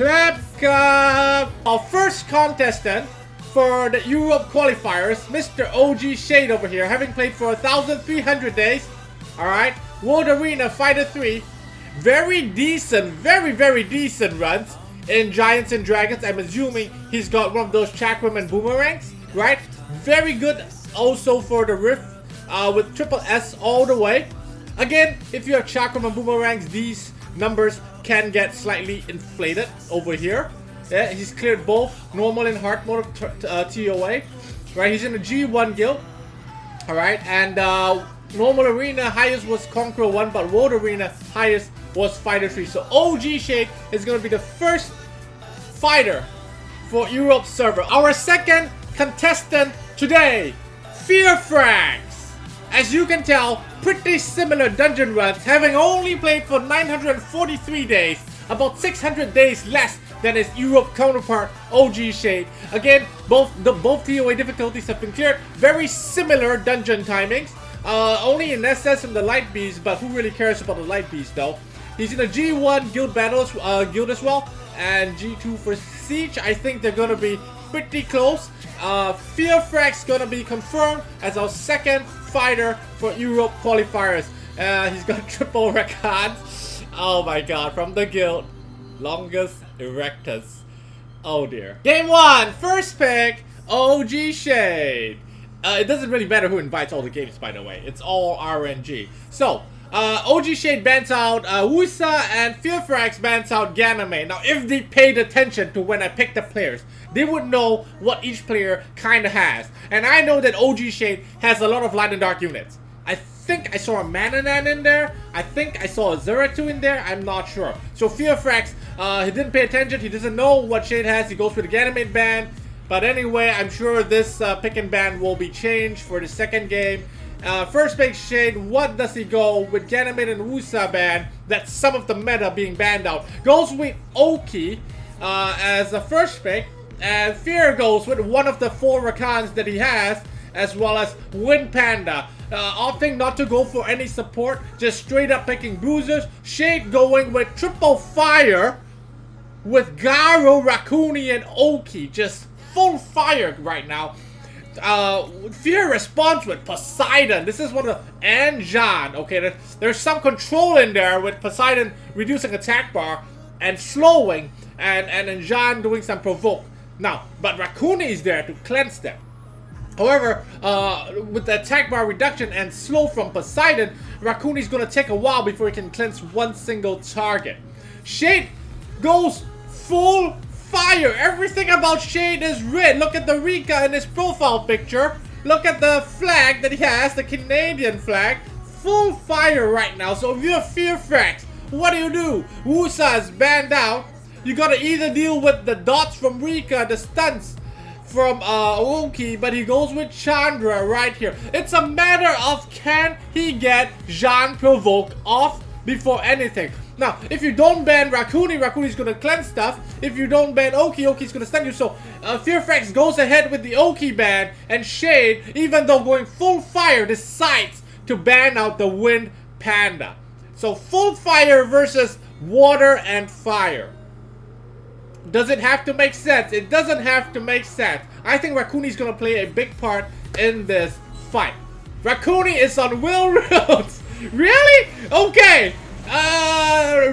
PLEB Cup. Our first contestant for the Europe qualifiers, Mr. OG Shade over here, having played for 1,300 days. Alright, World Arena Fighter 3. Very decent, very decent runs in Giants and Dragons. I'm assuming he's got one of those chakram and boomerangs, right? Very good also for the Rift with triple S all the way. Again, if you have chakram and boomerangs, these numbers can get slightly inflated over here. Yeah, he's cleared both normal and hard mode of TOA. Right, he's in the G1 guild. Alright, and normal arena highest was Conqueror 1, but World Arena highest was Fighter 3. So OG Shade is going to be the first fighter for Europe server. Our second contestant today, Frax. As you can tell, pretty similar dungeon runs, having only played for 943 days, about 600 days less than his Europe counterpart, OG Shade. Again, both TOA difficulties have been cleared. Very similar dungeon timings. Only in SS and the Light Beast, but who really cares about the Light Beast though? He's in a G1 guild battles guild as well, and G2 for Siege. I think they're gonna be pretty close. Frax gonna be confirmed as our second fighter for Europe qualifiers. He's got triple record. Oh my god, from the guild. Longest Erectus. Oh dear. Game 1, first pick, OG Shade. It doesn't really matter who invites all the games, by the way. It's all RNG. So, OG Shade bans out Wusa, and Frax bans out Ganame. Now, if they paid attention to when I picked the players, they would know what each player kind of has. And I know that OG Shade has a lot of light and dark units. I think I saw a Mananan in there. I think I saw a Zeratu in there. I'm not sure. So Frax, he didn't pay attention. He doesn't know what Shade has. He goes with the Ganymede ban. But anyway, I'm sure this pick and ban will be changed for the second game. First pick Shade, what does he go with? Ganymede and Wusa ban. That's some of the meta being banned out. Goes with Oki as the first pick. And Fear goes with one of the 4 Rakans that he has, as well as Wind Panda. Opting not to go for any support, just straight up picking bruisers. Shade going with triple fire with Garo, Rakuni, and Oki. Just full fire right now. Fear responds with Poseidon. This is one of the... and Jean. Okay, there's some control in there with Poseidon reducing attack bar and slowing, and Jean doing some provoke. Now, but Rakuni is there to cleanse them. However, with the attack bar reduction and slow from Poseidon, Rakuni is going to take a while before he can cleanse one single target. Shade goes full fire. Everything about Shade is red. Look at the Rika in his profile picture. Look at the flag that he has, the Canadian flag. Full fire right now. So if you're Frax, what do? Wusa is banned out. You gotta either deal with the dots from Rika, the stunts from Oki, but he goes with Chandra right here. It's a matter of can he get Jean provoke off before anything. Now, if you don't ban Rakuni, Rakuni's gonna cleanse stuff. If you don't ban Oki, Oki's gonna stun you. So Frax goes ahead with the Oki ban, and Shade, even though going full fire, decides to ban out the Wind Panda. So full fire versus water and fire. Does it have to make sense? It doesn't have to make sense. I think Rakuni's gonna play a big part in this fight. Rakuni is on Will Roads. Really? Okay.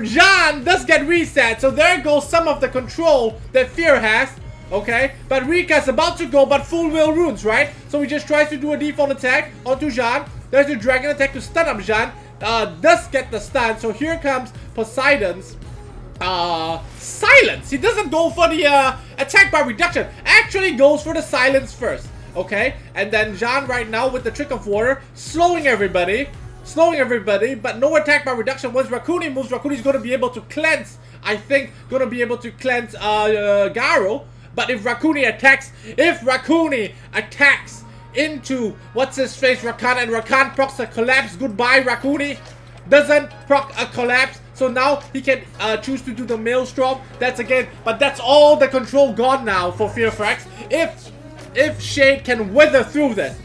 Jean does get reset, so there goes some of the control that Fear has. Okay, but Rika's about to go, but full will runes, right? So he just tries to do a default attack onto Jean. There's a dragon attack to stun up Jean. Does get the stun, so here comes Poseidon's silence. He doesn't go for the attack by reduction, actually goes for the silence first. Okay, and then Jean right now with the trick of water, slowing everybody, but no attack by reduction. Once Rakuni moves, Rakuni's going to be able to cleanse, I think, going to be able to cleanse Garo. But if Rakuni attacks into what's his face, Rakan, and Rakan procs a collapse, goodbye Rakuni, doesn't proc a collapse. So now he can choose to do the Maelstrom. That's again, but that's all the control gone now for Frax. If Shade can weather through this,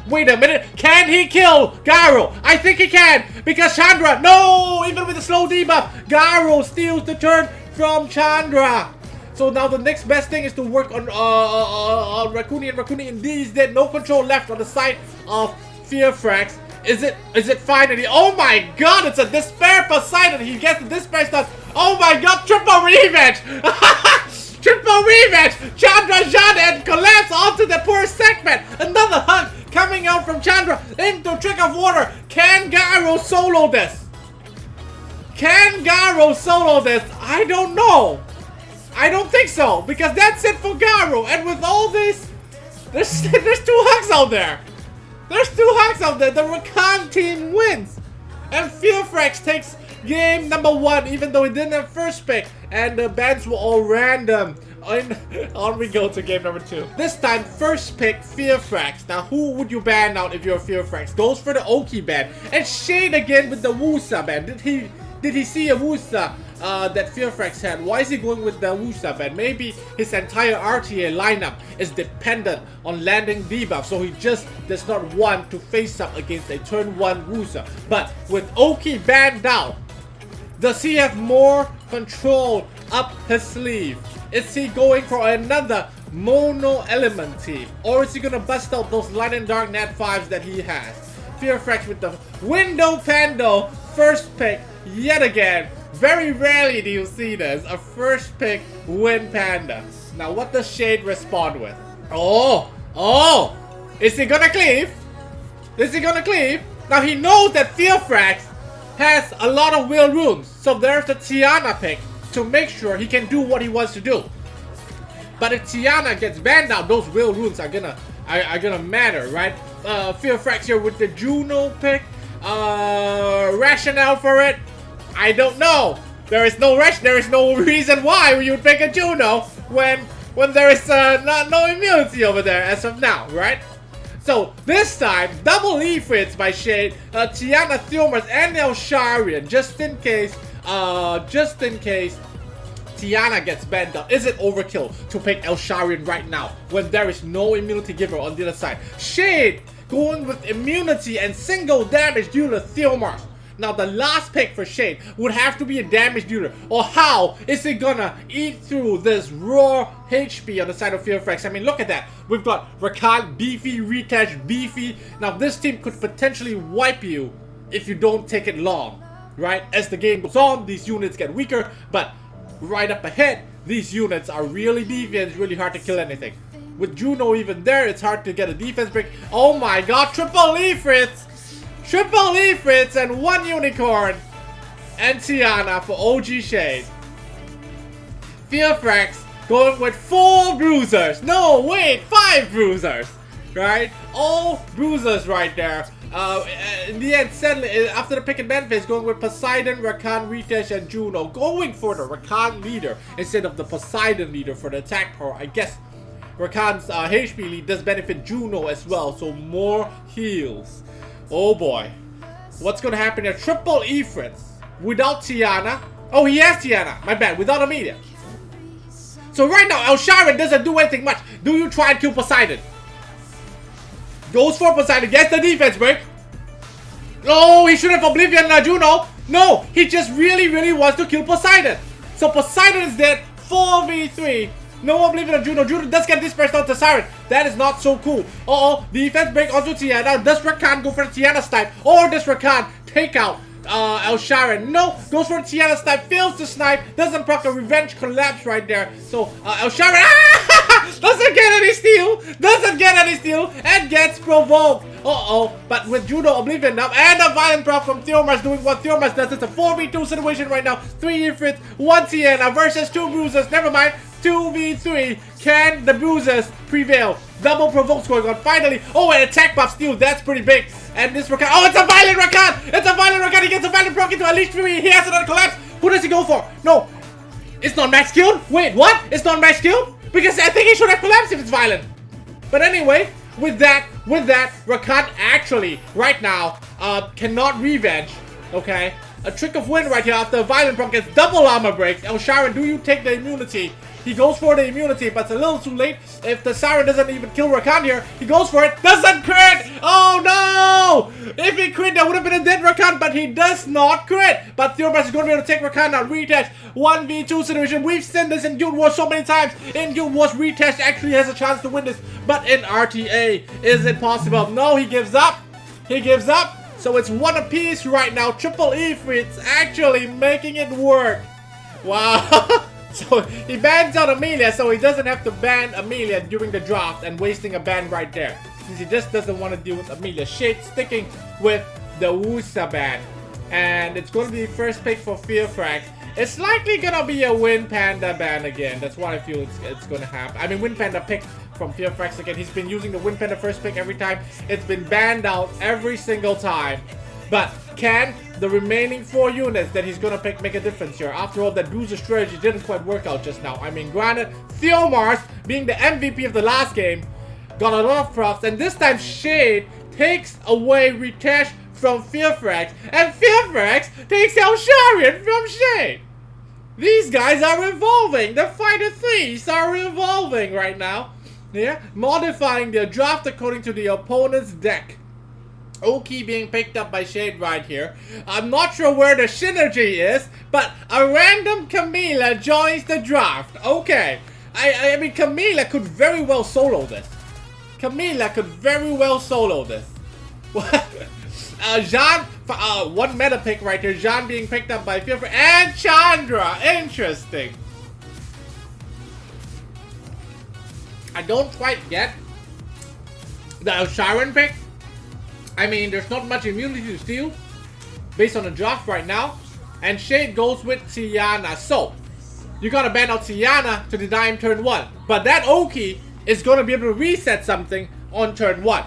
wait a minute, can he kill Garo? I think he can, because Chandra, no, even with the slow debuff, Garo steals the turn. from Chandra. So now the next best thing is to work on Rakuni, and Rakuni indeed is dead. No control left on the side of Fear Frax. Is it finally? Oh my god, it's a Despair Poseidon. He gets the Despair stuff. Oh my god, triple revenge! Triple revenge! Chandra shot and collapse onto the poor segment. Another hug coming out from Chandra into Trick of Water. Can Garo solo this? Can Garo solo this? I don't know. I don't think so, because that's it for Garo. And with all this, there's 2 hugs out there. There's 2 hugs out there. The Rakan team wins. And Fear Frax takes game number 1, even though he didn't have first pick. And the bans were all random. On we go to game number 2. This time, first pick, Fear Frax. Now, who would you ban out if you're Fear Frax? Goes for the Oki ban. And Shade again with the Wusa ban. Did he see a Wusa that Fear Frax had? Why is he going with the Wusa ban? Maybe his entire RTA lineup is dependent on landing debuff, so he just does not want to face up against a turn 1 Wusa. But with Oki banned out, does he have more control up his sleeve? Is he going for another mono element team? Or is he gonna bust out those light and dark nat 5s that he has? Fear Frax with the Window Pando first pick yet again. Very rarely do you see this. A first pick win Panda. Now what does Shade respond with? Oh! Is he gonna cleave? Is he gonna cleave? Now he knows that Fear Frax has a lot of will runes. So there's the Tiana pick to make sure he can do what he wants to do. But if Tiana gets banned out, those will runes are gonna matter, right? Fear Frax here with the Juno pick. Rationale for it, I don't know. There is no reason why you would pick a Juno when there is no immunity over there as of now, right? So this time, double Ifrits by Shade, Tiana Thumers and Elsharian, just in case Tiana gets banned out. Is it overkill to pick Elsharian right now when there is no immunity giver on the other side? Shade going with immunity and single damage dealer Thumers. Now the last pick for Shade would have to be a damage dealer. Or how is he gonna eat through this raw HP on the side of Fear Frax? I mean, look at that. We've got Rakan beefy, Retash beefy. Now this team could potentially wipe you if you don't take it long, right? As the game goes on, these units get weaker, but right up ahead, these units are really beefy and it's really hard to kill anything. With Juno even there, it's hard to get a defense break. Oh my god, triple Ifrits! Triple Ifrits and 1 unicorn and Tiana for OG Shade. Fear Frax going with 4 bruisers. No, wait, 5 bruisers, right? All bruisers right there. In the end, sadly, after the pick and ban phase, going with Poseidon, Rakan, Ritesh, and Juno. Going for the Rakan leader instead of the Poseidon leader for the attack power. I guess Rakan's HP lead does benefit Juno as well, so more heals. Oh boy. What's gonna happen here? Triple Ifrits without Tiana. Oh, he has Tiana. My bad. Without Amelia. So right now, Elsharian doesn't do anything much. Do you try and kill Poseidon? Goes for Poseidon. Gets the defense break. Oh, he should have Oblivion Juno. No, he just really wants to kill Poseidon. So Poseidon is dead. 4v3. No Oblivion Juno. Juno does get dispersed onto Siren. That is not so cool. Defense break onto Tiana. Does Rakan go for the Tiana snipe? Or does Rakan take out Elsharian? No, goes for the Tiana snipe. Fails to snipe. Doesn't proc a revenge collapse right there. So Elsharian doesn't get any steal. Doesn't get any steal. And gets provoked. But with Juno Oblivion now and a violent prop from Theomars doing what Theomars does. It's a 4v2 situation right now. 3 Ifrits, 1 Tiana versus 2 bruisers. Never mind. 2v3. Can the bruisers prevail? Double provokes going on. Finally. Oh, an attack buff steal. That's pretty big. And this Rakan. Oh, it's a violent Rakan. It's a violent Rakan. He gets a violent proc into at least 3. He has another collapse. Who does he go for? No. It's not max skilled. Wait, what? It's not max skilled? Because I think he should have collapsed if it's violent. But anyway, with that, Rakan actually right now cannot revenge. Okay. a trick of wind right here after Violent Proc gets double armor breaks. El Sharon, do you take the immunity? He goes for the immunity, but it's a little too late. If the Siren doesn't even kill Rakan here, he goes for it. Doesn't crit! Oh no! If he crit, that would have been a dead Rakan, but he does not crit. But Theomas is going to be able to take Rakan out. Retest 1v2 situation. We've seen this in Guild Wars so many times. In Guild Wars, Retest actually has a chance to win this. But in RTA, is it possible? No, he gives up. He gives up. So it's one apiece right now. Triple Ifrit's actually making it work. Wow. So he bans out Amelia, so he doesn't have to ban Amelia during the draft and wasting a ban right there. Since he just doesn't want to deal with Amelia. Shade sticking with the Wusa ban. And it's going to be first pick for Fear Frax. It's likely going to be a Wind Panda ban again. That's what I feel it's going to happen. I mean, Wind Panda pick from Fear Frax again. He's been using the Wind Panda first pick every time. It's been banned out every single time. But can the remaining 4 units that he's gonna pick make a difference here? After all, that bruiser strategy didn't quite work out just now. I mean, granted, Theomars, being the MVP of the last game, got a lot of procs, and this time Shade takes away Ritesh from Fearfrax, and Fearfrax takes Elsharian from Shade. These guys are evolving. The Fighter 3s are evolving right now. Yeah, modifying their draft according to the opponent's deck. Oki being picked up by Shade right here. I'm not sure where the synergy is, but a random Camila joins the draft. Okay. I mean, Camila could very well solo this. Camila could very well solo this. Jean, one meta pick right here. Jean being picked up by Fearful and Chandra. Interesting. I don't quite get the Elsharan pick. I mean, there's not much immunity to steal based on the draft right now. And Shade goes with Tiana. So, you gotta ban out Tiana to deny him turn 1. But that Oki is gonna be able to reset something on turn 1.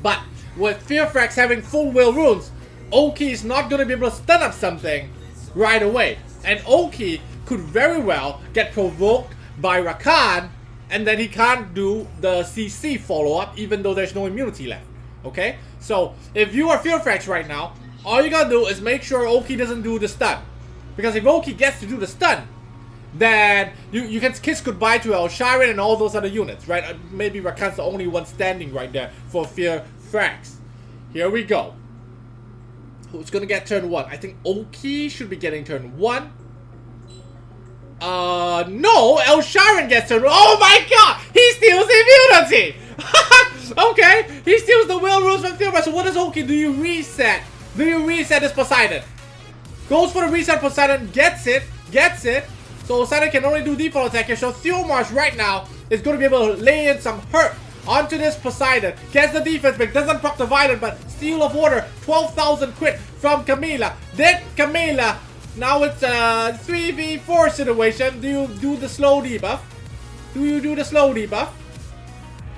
But with Fearfrax having full will runes, Oki is not gonna be able to stun up something right away. And Oki could very well get provoked by Rakan, and then he can't do the CC follow-up even though there's no immunity left. Okay, so if you are Fearfrax right now, all you gotta do is make sure Oki doesn't do the stun. Because if Oki gets to do the stun, then you can kiss goodbye to Elsharan and all those other units, right? Maybe Rakan's the only one standing right there for Fearfrax. Here we go. Who's gonna get turn 1? I think Oki should be getting turn 1. No, Elsharan gets turn 1. Oh my god! He steals immunity! Okay, he steals the will rules from Theomar. So what does Oki? Do you reset? Do you reset this Poseidon? Goes for the reset Poseidon, gets it. So Poseidon can only do default attack here. So Theomars right now is going to be able to lay in some hurt onto this Poseidon. Gets the defense break, doesn't proc the Violent, but Seal of Water, 12,000 crit from Camila. Then Camila, now it's a 3v4 situation. Do you do the slow debuff?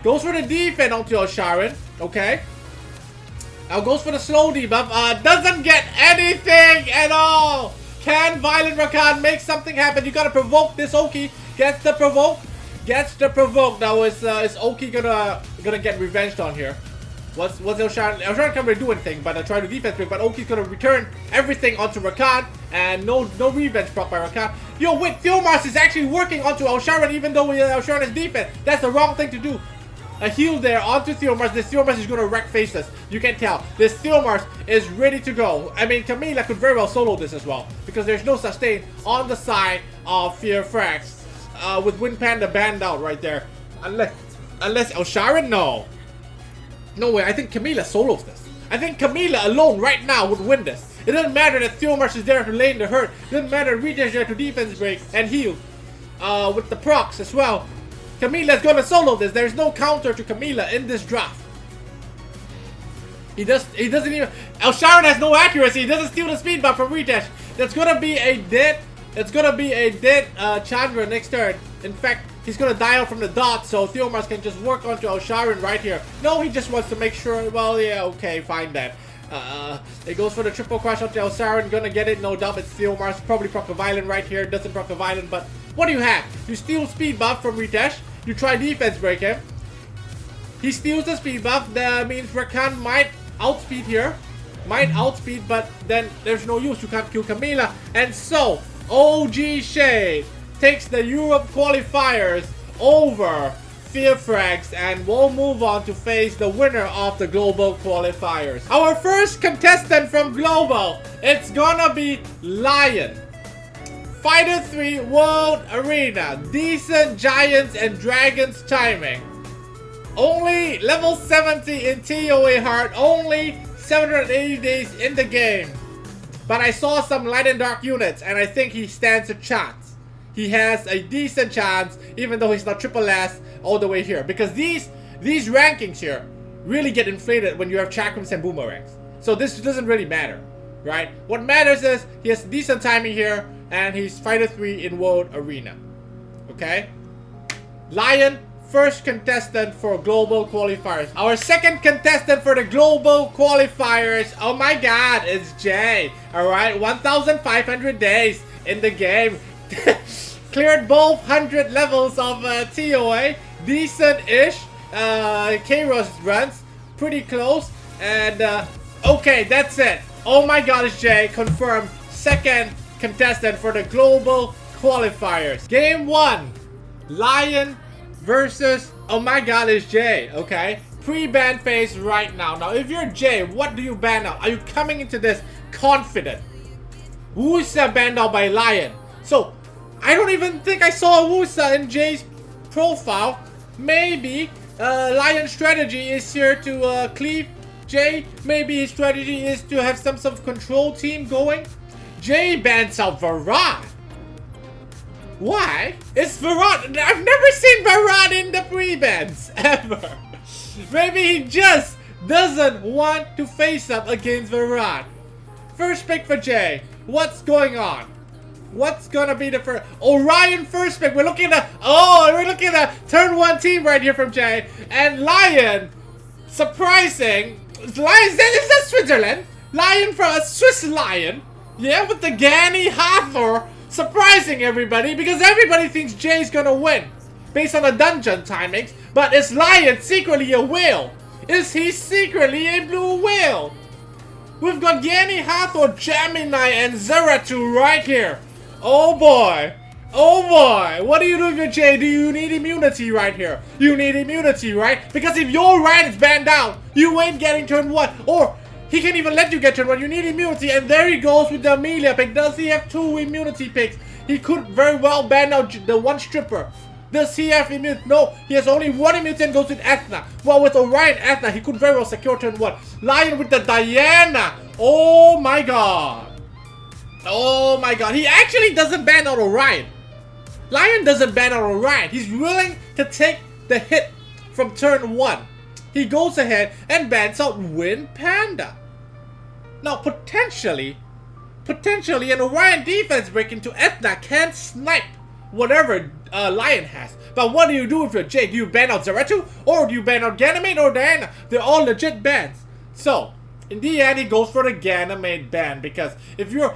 Goes for the defense onto Elsharan. Okay. Now goes for the slow debuff. Doesn't get anything at all. Can Violent Rakan make something happen? You gotta provoke this Oki. Gets the provoke. Now is Oki gonna get revenged on here? What's Elsharan? Elsharan can't really do anything but try to defense break. But Oki's gonna return everything onto Rakan. And no revenge proc by Rakan. Yo, wait, Theomars is actually working onto Elsharan even though Elsharan is defense. That's the wrong thing to do. A heal there onto Theomars. This Theomars is going to wreck faces. You can tell. This Theomars is ready to go. I mean, Camila could very well solo this as well. Because there's no sustain on the side of Fearfrax. With Wind Panda banned out right there. Unless Elsharan? No. No way. I think Camila solos this. I think Camila alone right now would win this. It doesn't matter that Theomars is there to lay in the hurt. It doesn't matter that Rita is there to defense break and heal. With the procs as well. Camila's gonna solo this. There's no counter to Camila in this draft. He doesn't even. Elsharan has no accuracy. He doesn't steal the speed buff from Ritesh. That's gonna be a dead. It's gonna be a dead Chandra next turn. In fact, he's gonna die out from the dot, so Theomars can just work onto Elsharan right here. No, he just wants to make sure. Well, yeah, okay, fine then. It goes for the triple crush onto Elsharan. Gonna get it, no doubt. It's Theomars. Probably proc a Violent right here. Doesn't proc a Violent, but what do you have? You steal speed buff from Ritesh. You try defense break him. He steals the speed buff. That means Rakan might outspeed here. might outspeed, but then there's no use. You can't kill Camila. And so, OG Shade takes the Europe qualifiers over Frax, and we'll move on to face the winner of the global qualifiers. Our first contestant from global, it's gonna be Lion. Fighter 3 World Arena, decent Giants and Dragons timing. Only level 70 in TOA heart, only 780 days in the game. But I saw some light and dark units, and I think he stands a chance. He has a decent chance, even though he's not triple S all the way here. Because these rankings here really get inflated when you have chakrams and boomerangs. So this doesn't really matter, right? What matters is he has decent timing here, and he's Fighter 3 in World Arena. Okay? Lion, first contestant for global qualifiers. Our second contestant for the global qualifiers, oh my god, it's Jay. Alright, 1,500 days in the game. Cleared both 100 levels of TOA. Decent-ish. Kairos runs. Pretty close. And, okay, that's it. Oh my god, it's Jay. Confirmed. Second contestant for the global qualifiers. Game 1. Lion versus, oh my god, it's Jay. Okay. Pre-ban phase right now. Now, if you're Jay, what do you ban out? Are you coming into this confident? Wusa banned out by Lion. So, I don't even think I saw Wusa in Jay's profile. Maybe Lion's strategy is here to cleave Jay. Maybe his strategy is to have some sort of control team going. Jay bans out Varad. Why? It's Varad. I've never seen Varad in the pre-bans ever. Maybe he just doesn't want to face up against Varad. First pick for Jay. What's going on? What's gonna be the first? Orion first pick. We're looking at the turn 1 team right here from Jay. And Lion, surprising. Is that Switzerland? Lion from a Swiss Lion. Yeah, with the Gani Hathor. Surprising everybody, because everybody thinks Jay's gonna win based on the dungeon timings. But is Lion secretly a whale? Is he secretly a blue whale? We've got Gani Hathor, Gemini, and Zeratu right here. Oh boy. Oh boy. What do you do with your Jay? Do you need immunity right here? You need immunity, right? Because if your Ryan is banned out, you ain't getting turn 1. Or he can't even let you get turn 1. You need immunity. And there he goes with the Amelia pick. Does he have 2 immunity picks? He could very well ban out the 1 stripper. Does he have immunity? No, he has only 1 immunity and goes with Ethna. Well, with Orion Ethna, he could very well secure turn 1. Lion with the Diana. Oh my god. Oh my god. He actually doesn't ban out Orion. Lion doesn't ban out Orion. He's willing to take the hit from turn 1. He goes ahead and bans out Wind Panda. Now, potentially an Orion defense break into Ethna can snipe whatever Lion has. But what do you do with your Jay? Do you ban out Zeratu? Or do you ban out Ganymede or Diana? They're all legit bans. So, in the end, he goes for the Ganymede ban. Because if you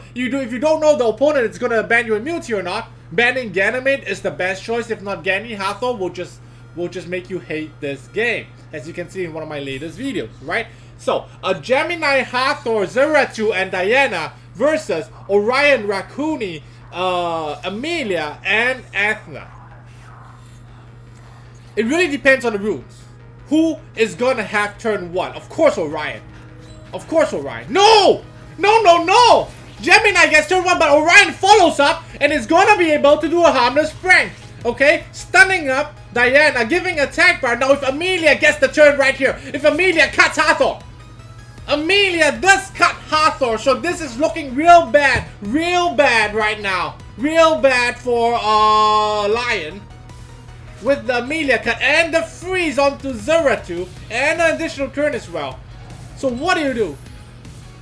don't know the opponent is gonna ban your immunity or not, banning Ganymede is the best choice. If not, Gani Hathor will just make you hate this game. As you can see in one of my latest videos, right? So, a Gemini, Hathor, Zeratu, and Diana versus Orion, Rakuni, Amelia, and Ethna. It really depends on the rules. Who is gonna have turn 1? Of course Orion. Of course Orion. No! No, no, no! Gemini gets turn 1, but Orion follows up and is gonna be able to do a harmless prank. Okay? Stunning up Diana, giving attack bar. Now if Amelia gets the turn right here, if Amelia cuts Hathor, Amelia does cut Hathor, so this is looking real bad right now. Real bad for Lion. With the Amelia cut and the freeze onto Zeratu and an additional turn as well. So what do you do?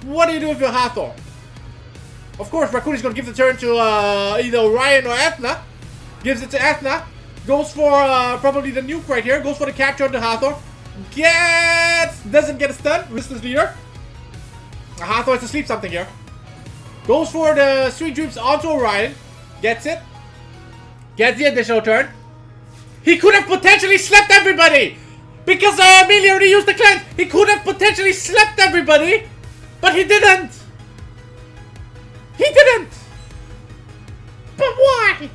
What do you do with your Hathor? Of course, Rakuni's gonna give the turn to either Orion or Ethna. Gives it to Ethna. Goes for probably the nuke right here. Goes for the capture on the Hathor. Doesn't get a stun. Resistance leader. Hathor has to sleep something here. Goes for the Sweet Dreams onto Orion. Gets it. Gets the additional turn. He could have potentially slept everybody! Because Amelia already used the cleanse! He could have potentially slept everybody! But he didn't! He didn't! But why?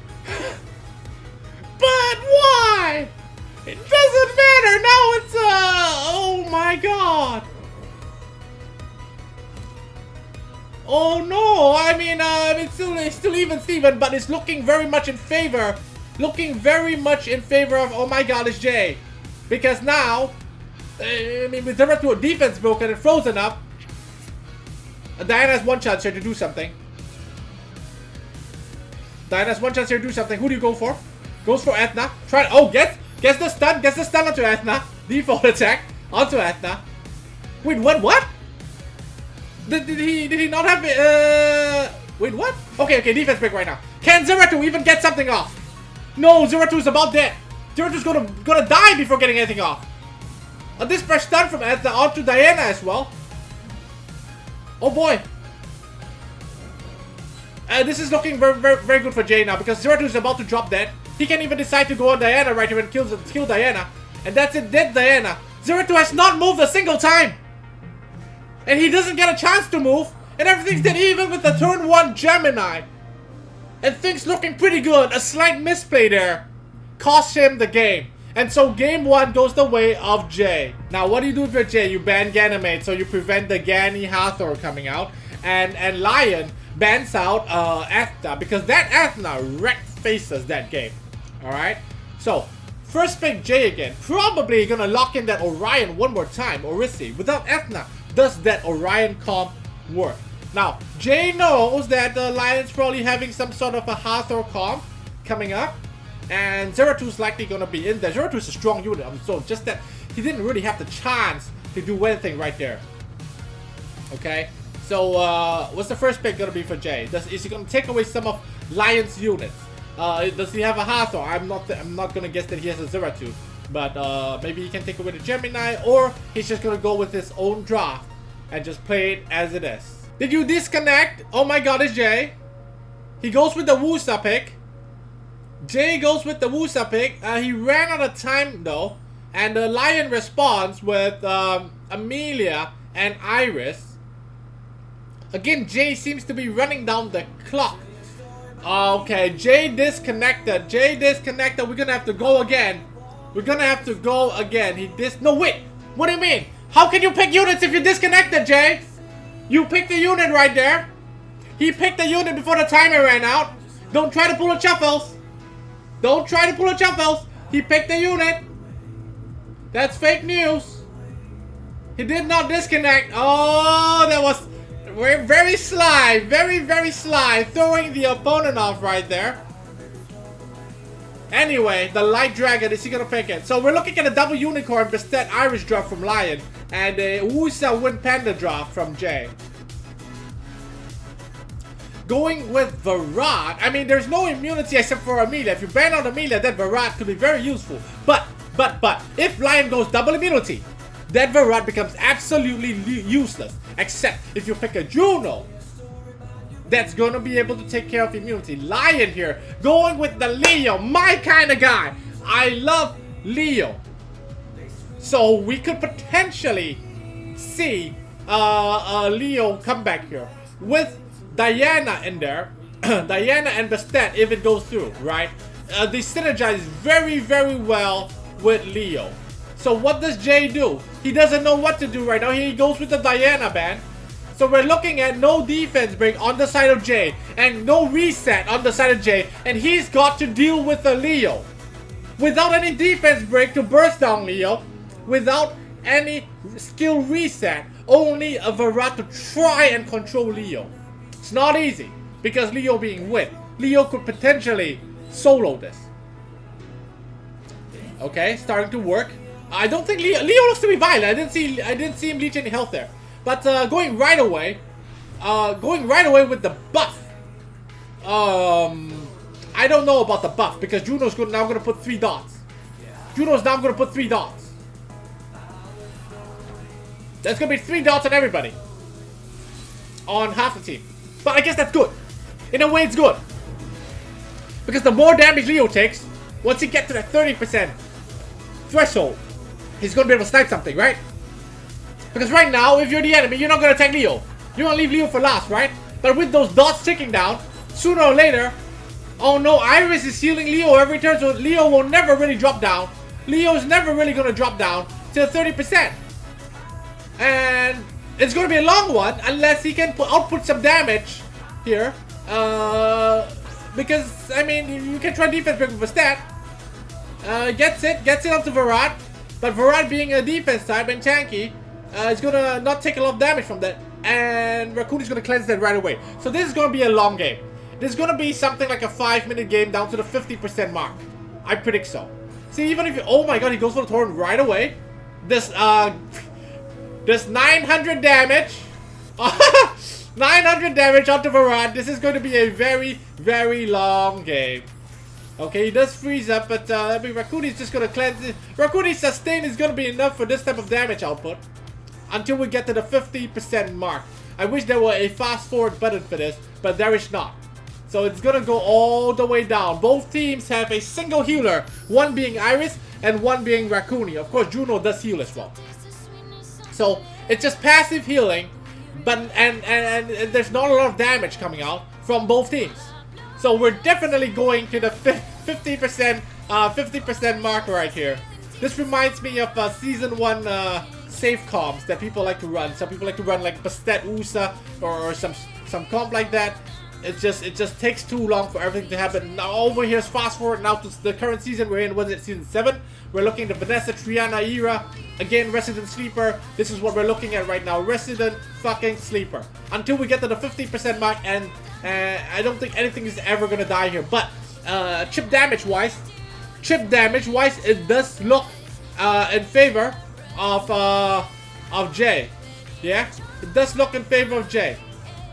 But why? It doesn't matter! Now it's oh my god! Oh no! I mean, it's still even Steven, but it's looking very much in favor. Looking very much in favor of, oh my god, it's Jay. Because now, I mean, with Zeratul defense broken and frozen up, Diana has one chance here to do something. Diana has one chance here to do something. Who do you go for? Goes for Ethna. Try. Oh, gets the stun. Gets the stun onto Ethna. Default attack onto Ethna. Wait, what? Did he not have wait, what? Okay, defense break right now. Can Zeratul even get something off? No, Zeratul is about dead. Zeratul's gonna die before getting anything off. A dispatch stun from Ethna onto Diana as well. Oh boy. This is looking very good for Jay now because Zeratul is about to drop dead. He can even decide to go on Diana right here and kill Diana. And that's it, dead Diana. Zeratul has not moved a single time. And he doesn't get a chance to move. And everything's dead even with the turn 1 Gemini. And things looking pretty good. A slight misplay there cost him the game. And so game 1 goes the way of Jay. Now what do you do for Jay? You ban Ganymede, so you prevent the Gany Hathor coming out. And Lion bans out Ethna because that Ethna wrecked faces that game. Alright? So, first pick Jay again. Probably gonna lock in that Orion one more time. Orisi. Without Ethna, does that Orion comp work? Now, Jay knows that the Lion's probably having some sort of a Hathor comp coming up. And Zeratul's likely gonna be in there. Zeratul's a strong unit, so just that he didn't really have the chance to do anything right there. Okay? So, what's the first pick gonna be for Jay? Is he gonna take away some of Lion's units? Does he have a Hathor? I'm not gonna guess that he has a Zeratul. But maybe he can take away the Gemini, or he's just gonna go with his own draft and just play it as it is. Did you disconnect? Oh my god, it's Jay. He goes with the Wusa pick. Jay goes with the Wusa pick. He ran out of time though. And the Lion responds with Amelia and Iris. Again, Jay seems to be running down the clock. Okay, Jay disconnected. We're gonna have to go again. No, wait. What do you mean? How can you pick units if you disconnected, Jay? You picked the unit right there. He picked the unit before the timer ran out. Don't try to pull a Chuffles. He picked the unit. That's fake news. He did not disconnect. Oh, that was very sly. Very sly. Throwing the opponent off right there. Anyway, the Light Dragon, is he gonna pick it? So we're looking at a double Unicorn Bastet Irish drop from Lion. And a Wusa Wind Panda drop from Jay. Going with Virat. I mean, there's no immunity except for Amelia. If you ban out Amelia, then Virat could be very useful. But, if Lion goes double immunity, then Virat becomes absolutely useless. Except if you pick a Juno, that's gonna be able to take care of immunity. Lion here, going with the Leo, my kind of guy. I love Leo. So we could potentially see Leo come back here with Diana in there. Diana and Bastet if it goes through, right? They synergize very well with Leo. So what does Jay do? He doesn't know what to do right now. He goes with the Diana ban. So we're looking at no defense break on the side of Jay and no reset on the side of Jay, and he's got to deal with the Leo. Without any defense break to burst down Leo, without any skill reset, only a Virat to try and control Leo. It's not easy because Leo being wit. Leo could potentially solo this. Okay, starting to work. I don't think Leo looks to be violent. I didn't see him leech any health there. But going right away with the buff. I don't know about the buff because Juno's now gonna put 3 dots. There's gonna be 3 dots on everybody. On half the team. But I guess that's good. In a way, it's good. Because the more damage Leo takes, once he gets to that 30% threshold, he's gonna be able to snipe something, right? Because right now, if you're the enemy, you're not gonna attack Leo. You want to leave Leo for last, right? But with those dots ticking down, sooner or later, oh no, Iris is healing Leo every turn, so Leo will never really drop down. Leo is never really going to drop down to 30%. And it's going to be a long one unless he can output some damage here. Because, I mean, you can try defense break with a stat. Gets it onto Varad. But Varad being a defense type and tanky, is going to not take a lot of damage from that. And Raccoon is going to cleanse that right away. So this is going to be a long game. This is going to be something like a 5-minute game down to the 50% mark. I predict so. See, even if you... Oh my god, he goes for the torrent right away. This 900 damage. 900 damage onto Varad. This is going to be a very, very long game. Okay, he does freeze up, but I mean, Raccoon is just going to cleanse it. Raccoon's sustain is going to be enough for this type of damage output until we get to the 50% mark. I wish there were a fast forward button for this, but there is not. So it's going to go all the way down. Both teams have a single healer, one being Iris and one being Raccoon. Of course, Juno does heal as well. So it's just passive healing, but and there's not a lot of damage coming out from both teams. So we're definitely going to the 50% mark right here. This reminds me of season 1 save comps that people like to run. Some people like to run like Bastet USA or some comp like that. It just takes too long for everything to happen. Now over here's fast forward now to the current season we're in. Was it season 7? We're looking at the Vanessa Triana era. Again, Resident Sleeper. This is what we're looking at right now. Resident fucking Sleeper. Until we get to the 50% mark, and I don't think anything is ever gonna die here. But chip damage wise, it does look in favor of Jay. Yeah, it does look in favor of Jay.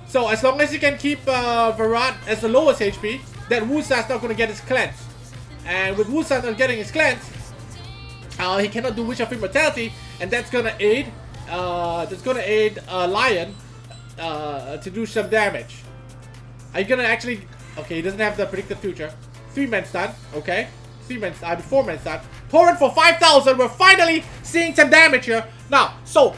So as long as you can keep Varad as the lowest HP, then Wusa's not gonna get his cleanse. And with Wusa not getting his cleanse, he cannot do Wish of Immortality, and that's gonna aid Lion to do some damage. Are you gonna actually... Okay, he doesn't have the predicted future. 3-man stun, okay. 3-man stun, 4-man stun. Torrent for 5,000, we're finally seeing some damage here. Now, so,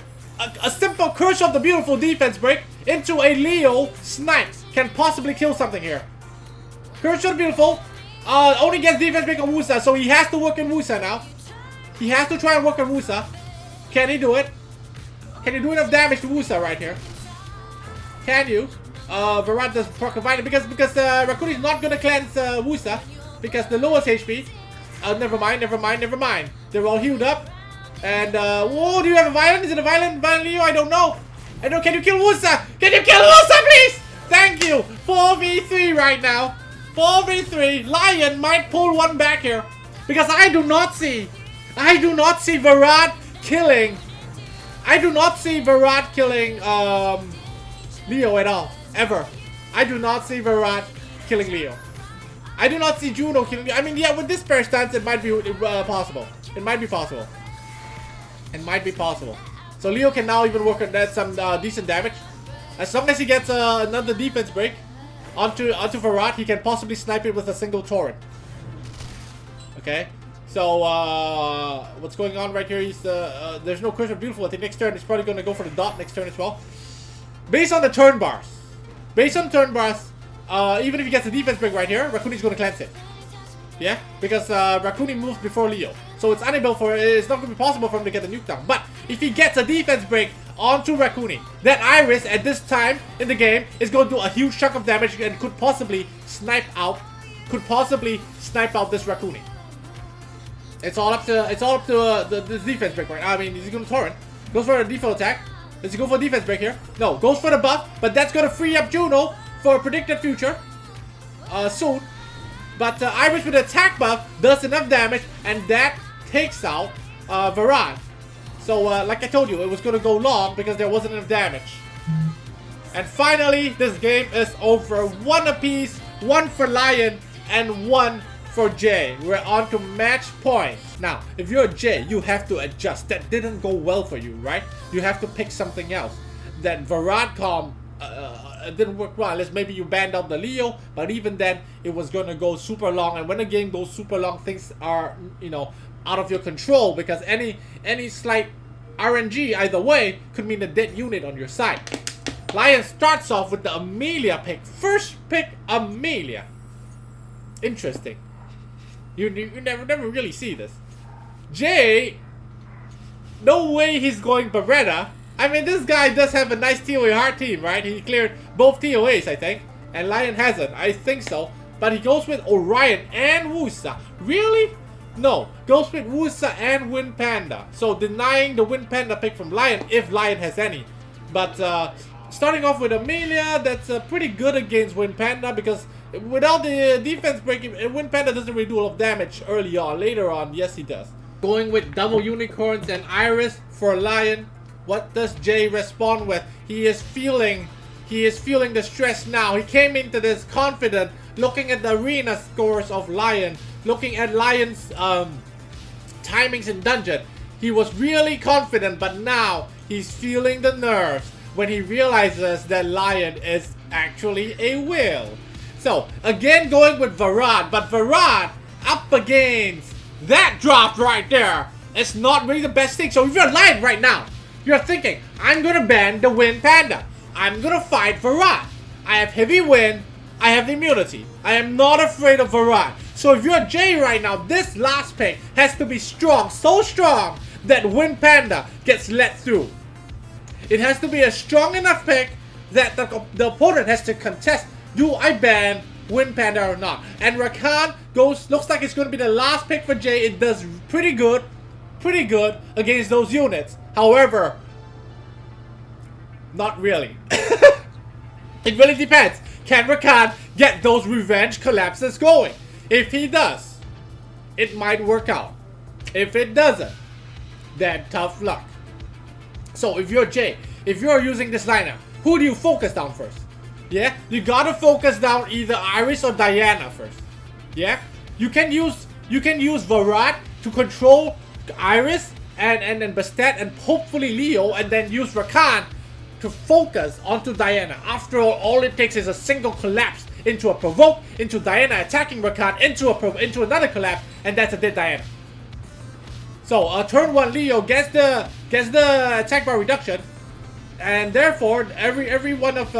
a simple Curse of the Beautiful defense break into a Leo snipe can possibly kill something here. Curse of the Beautiful only gets defense break on Wusa, so he has to work in Wusa now. He has to try and work on Wusa. Can he do it? Can he do enough damage to Wusa right here? Can you? Varad does provide it because Raccoon is not gonna cleanse Wusa because the lowest HP. Never mind. They're all healed up. And whoa, do you have a violent? Is it a violent Leo? I don't know. Can you kill Wusa? Can you kill Wusa, please? Thank you. 4v3 right now. 4v3. Lion might pull one back here because I do not see Varad killing. I do not see Varad killing Leo at all. Ever. I do not see Varad killing Leo. I do not see Juno killing Leo. I mean, yeah, with this pair stance, it might be possible. It might be possible. So Leo can now even work on that some decent damage. As long as he gets another defense break onto Varad, he can possibly snipe it with a single torrent. Okay. So what's going on right here is there's no Curse of Beautiful. I think next turn he's probably going to go for the dot next turn as well. Based on the turn bars, even if he gets a defense break right here, Raccoon is going to cleanse it. Yeah, because Raccoon moves before Leo, so it's unable for it's not going to be possible for him to get the nuke down. But if he gets a defense break onto Raccoon, then Iris at this time in the game is going to do a huge chunk of damage and could possibly snipe out this Raccoon. It's all up to the defense break, right? I mean, is he going to torrent? Goes for a default attack. Does he go for a defense break here? No, goes for the buff, but that's going to free up Juno for a predicted future soon. But Iris with the attack buff does enough damage, and that takes out Varad. So, like I told you, it was going to go long because there wasn't enough damage. And finally, this game is over. 1 apiece, 1 for Lion, and 1 for Jay. We're on to match point. Now, if you're Jay, you have to adjust. That didn't go well for you, right? You have to pick something else. That Varad comp didn't work well, unless maybe you banned out the Leo, but even then, it was going to go super long. And when a game goes super long, things are, you know, out of your control, because any slight RNG either way could mean a dead unit on your side. Lion starts off with the Amelia pick. First pick, Amelia. Interesting. You never really see this. Jay, no way he's going Beretta. I mean, this guy does have a nice TOA hard team, right? He cleared both TOAs, I think. And Lion hasn't. I think so. But he goes with Orion and Wusa. Really? No. Goes with Wusa and Wind Panda. So denying the Wind Panda pick from Lion, if Lion has any. But starting off with Amelia, that's pretty good against Wind Panda. Because without the defense breaking, Wind Panda doesn't really do a lot of damage early on. Later on, yes he does. Going with double unicorns and Iris for Lion. What does Jay respond with? He is feeling the stress now. He came into this confident, looking at the arena scores of Lion, looking at Lion's timings in dungeon. He was really confident, but now he's feeling the nerves when he realizes that Lion is actually a whale. So again going with Varad, but Varad up against that drop right there. It's not really the best thing. So if you're Lion right now, you're thinking, I'm gonna ban the Wind Panda. I'm gonna fight Varad. I have heavy wind. I have immunity. I am not afraid of Varad. So if you're Jay right now, this last pick has to be strong. So strong that Wind Panda gets let through. It has to be a strong enough pick that the opponent has to contest. Do I ban Wind Panda or not? And Rakan looks like it's gonna be the last pick for Jay. It does pretty good against those units. However, not really. It really depends. Can Rakan get those revenge collapses going? If he does, it might work out. If it doesn't, then tough luck. So if you're Jay, if you're using this lineup, who do you focus down first? Yeah, you gotta focus down either Iris or Diana first. Yeah, you can use Varad to control Iris and then Bastet and hopefully Leo, and then use Rakan to focus onto Diana. After all it takes is a single collapse into a provoke, into Diana attacking Rakan, into another collapse, and that's a dead Diana. So turn 1 Leo gets the attack bar reduction, and therefore every one of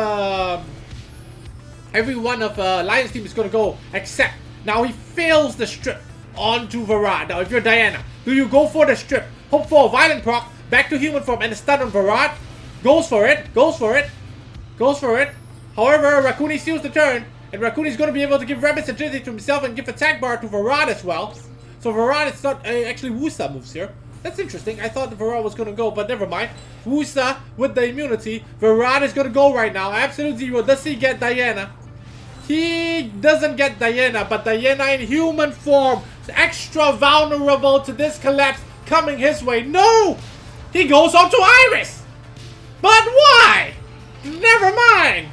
Lion's team is gonna go except now he fails the strip onto Varad. Now if you're Diana, do you go for the strip, hope for a violent proc, back to human form and a stun on Varad? Goes for it. However, Rakuni steals the turn, and Rakuni is going to be able to give Rabbit's agility to himself and give attack bar to Varad as well. So Varad is not actually Wusa moves here. That's interesting. I thought the Varad was going to go, but never mind. Wusa with the immunity. Varad is going to go right now. Absolute zero. Does he get Diana? He doesn't get Diana, but Diana in human form is extra vulnerable to this collapse coming his way. No! He goes on to Iris! But why? Never mind.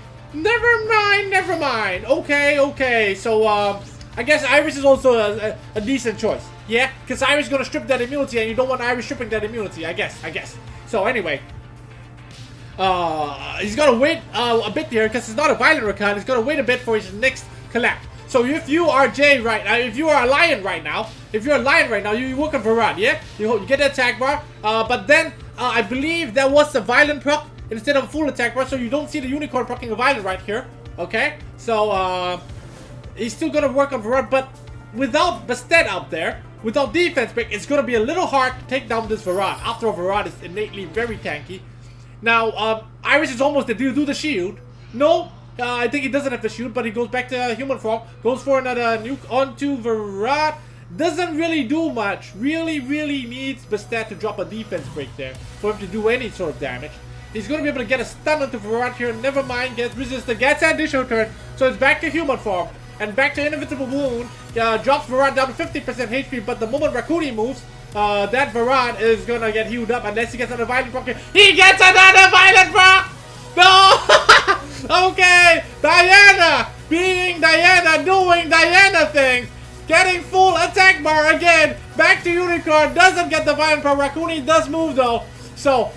Okay. So, I guess Iris is also a decent choice. Yeah? Because Iris is going to strip that immunity, and you don't want Iris stripping that immunity, I guess. So, anyway. He's going to wait a bit here, because it's not a violent Rakan. He's going to wait a bit for his next collapse. So, if you are Jay right now, if you are a Lion right now, you work on Varad, yeah? You get the attack bar, but then I believe there was a violent proc instead of a full attack bar, so you don't see the unicorn proccing a violent right here. Okay, so he's still gonna work on Varad, but without Bastet out there, without defense break, it's gonna be a little hard to take down this Varad. After all, Varad is innately very tanky. Now, Iris is almost there. Do you do the shield? No, I think he doesn't have the shield, but he goes back to human form, goes for another nuke onto Varad. Doesn't really do much. Really needs Bastet to drop a defense break there for him to do any sort of damage. He's going to be able to get a stun onto Varad here. Never mind, gets resisted, gets an additional turn. So it's back to human form and back to inevitable wound. Drops Varad down to 50% HP, but the moment Rakuni moves, that Varad is going to get healed up unless he gets another violent proc. He gets another violent proc! No! Okay, Diana! Being Diana, doing Diana things! Getting full attack bar again. Back to Unicorn. Doesn't get the violent pro. Rakuni does move though. So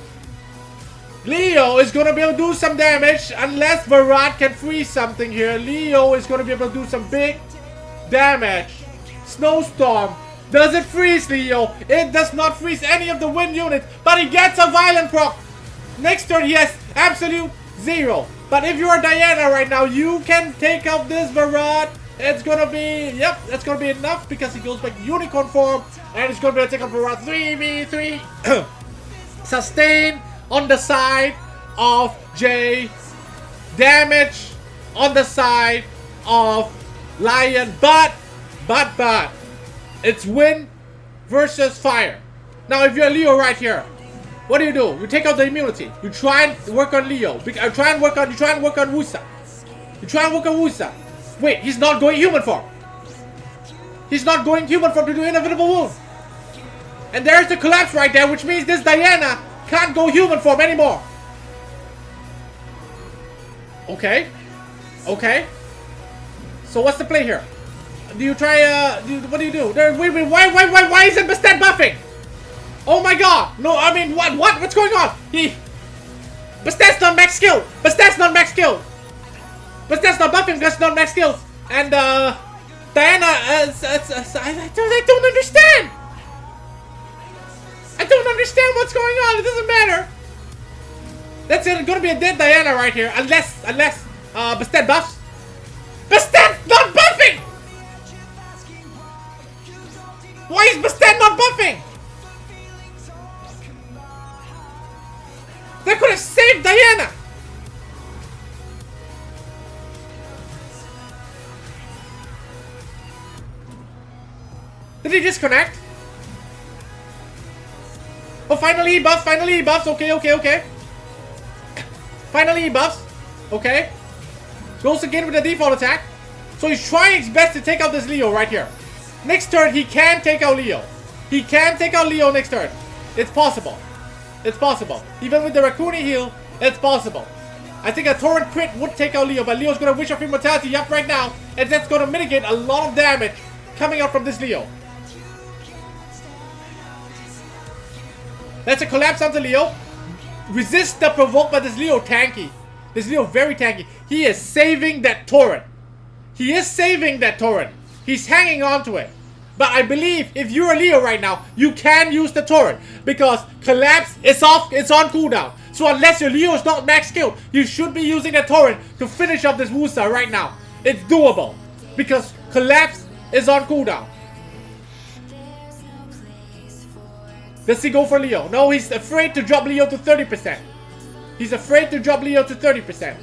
Leo is going to be able to do some damage. Unless Varad can freeze something here. Leo is going to be able to do some big damage. Snowstorm. Does it freeze Leo? It does not freeze any of the wind units. But he gets a violent proc. Next turn he has absolute 0. But if you are Diana right now, you can take out this Varad. It's gonna be, yep, that's gonna be enough because he goes back unicorn form, and it's gonna be a take out Varad 3v3. Sustain on the side of Jay. Damage on the side of Lion. But it's wind versus fire. Now if you're Leo right here, what do? You take out the immunity. You try and work on Leo. You try and work on Wusa. You try and work on Wusa. Wait, he's not going human form. He's not going human form to do inevitable wound. And there's the collapse right there, which means this Diana can't go human form anymore. Okay. Okay. So what's the play here? Do you try what do you do? Wait, why isn't Bastet buffing? Oh my god! No, I mean what's going on? Bastet's not max skill! Bastet's not max skill! Bastet's not buffing, that's not max skill! And Diana I don't understand! I don't understand what's going on, it doesn't matter! That's gonna be a dead Diana right here, unless Bastet buffs. Bastet's not buffing! Why is Bastet not buffing? That could have saved Diana! Did he disconnect? Oh, finally he buffs, okay. Finally he buffs, okay. Goes again with the default attack. So he's trying his best to take out this Leo right here. Next turn, he can take out Leo. He can take out Leo next turn. It's possible. It's possible. Even with the Raccoon heal, it's possible. I think a Torrent crit would take out Leo, but Leo's gonna Wish of Immortality up right now, and that's gonna mitigate a lot of damage coming out from this Leo. That's a collapse onto Leo. Resist the provoke, but this Leo tanky. This Leo very tanky. He is saving that Torrent. He is saving that Torrent. He's hanging on to it. But I believe if you're a Leo right now, you can use the Torrent. Because Collapse is off, it's on cooldown. So unless your Leo is not max skilled, you should be using the Torrent to finish off this Wusa right now. It's doable. Because Collapse is on cooldown. Does he go for Leo? No, he's afraid to drop Leo to 30%. He's afraid to drop Leo to 30%.